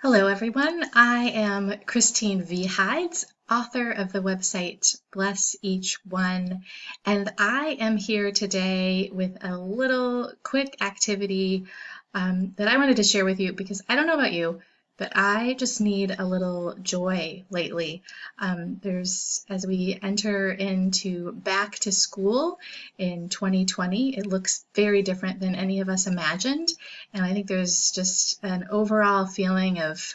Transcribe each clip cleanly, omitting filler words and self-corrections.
Hello, everyone. I am Christine V. Hides, author of the website Bless Each One, and I am here today with a little quick activity that I wanted to share with you because I don't know about you, but I just need a little joy lately. As we enter into back to school in 2020, it looks very different than any of us imagined. And I think there's just an overall feeling of,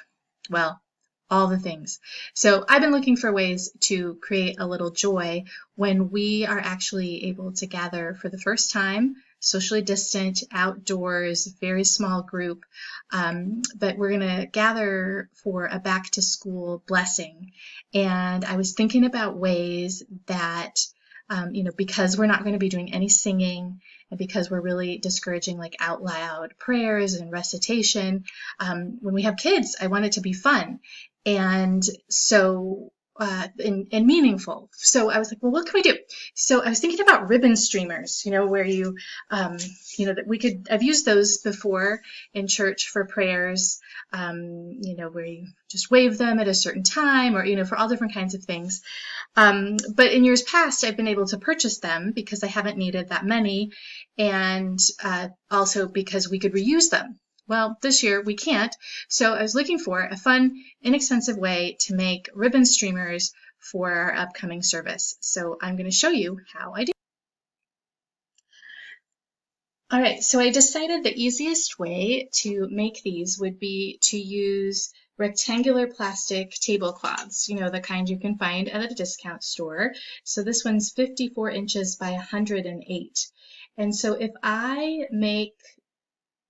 well, all the things. So I've been looking for ways to create a little joy when we are actually able to gather for the first time, socially distant, outdoors, very small group. But we're going to gather for a back to school blessing. And I was thinking about ways that because we're not going to be doing any singing and because we're really discouraging like out loud prayers and recitation, when we have kids, I want it to be fun. And so, and meaningful. So I was like, well, what can we do? So I was thinking about ribbon streamers, where that I've used those before in church for prayers, where you just wave them at a certain time or, for all different kinds of things. But in years past, I've been able to purchase them because I haven't needed that many, and also because we could reuse them. Well, this year we can't, so I was looking for a fun, inexpensive way to make ribbon streamers for our upcoming service. So I'm going to show you how I do. All right, so I decided the easiest way to make these would be to use rectangular plastic tablecloths, the kind you can find at a discount store. So this one's 54 inches by 108. And so if I make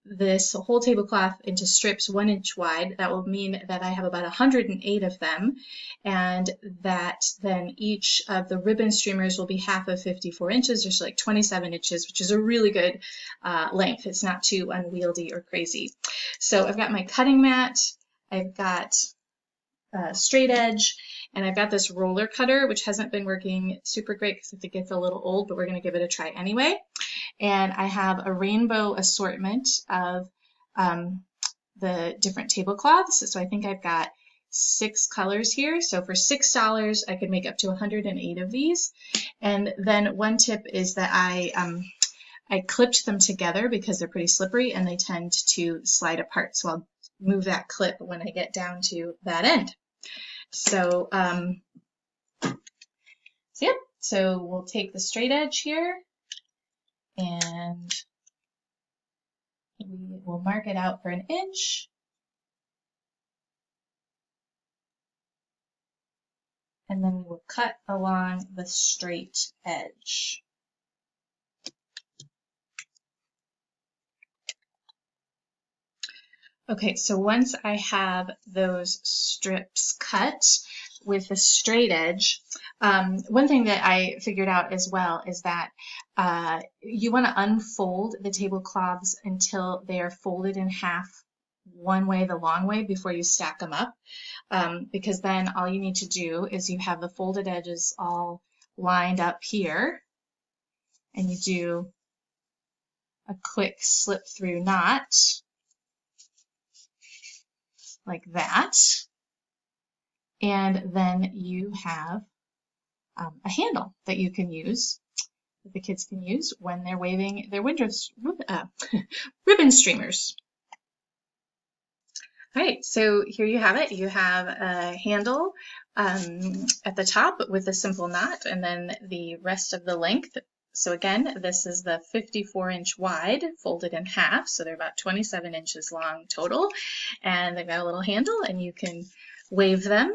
this whole tablecloth into strips 1 inch wide, that will mean that I have about 108 of them, and that then each of the ribbon streamers will be half of 54 inches, or so like 27 inches, which is a really good length. It's not too unwieldy or crazy. So I've got my cutting mat, I've got straight edge, and I've got this roller cutter, which hasn't been working super great because it gets a little old, but we're going to give it a try anyway. And I have a rainbow assortment of the different tablecloths. So I think I've got 6 colors here. So for $6, I could make up to 108 of these. And then one tip is that I clipped them together because they're pretty slippery and they tend to slide apart. So I'll move that clip when I get down to that end. So, so we'll take the straight edge here and we will mark it out for 1 inch. And then we will cut along the straight edge. Okay, so once I have those strips cut with the straight edge, one thing that I figured out as well is that you want to unfold the tablecloths until they are folded in half one way, the long way, before you stack them up, because then all you need to do is you have the folded edges all lined up here, and you do a quick slip through knot like that, and then you have a handle that you can use, that the kids can use when they're waving their ribbon streamers. All right, so here you have it. You have a handle at the top with a simple knot, and then the rest of the length. So again, this is the 54-inch wide, folded in half, so they're about 27 inches long total, and they've got a little handle, and you can wave them.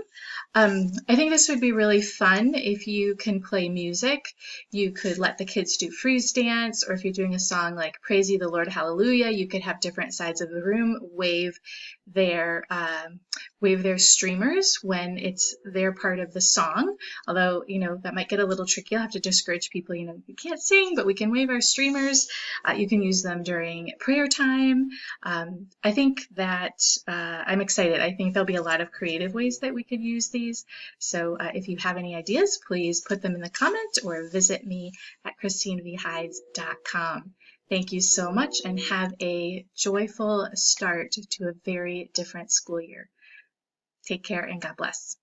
I think this would be really fun if you can play music. You could let the kids do freeze dance, or if you're doing a song like Praise Ye the Lord, Hallelujah, you could have different sides of the room wave their streamers when it's their part of the song. Although, that might get a little tricky. You'll have to discourage people, you can't sing, but we can wave our streamers. You can use them during prayer time. I think that I'm excited. I think there'll be a lot of creative ways that we could use these. So if you have any ideas, please put them in the comments or visit me at christinevhides.com. Thank you so much and have a joyful start to a very different school year. Take care and God bless.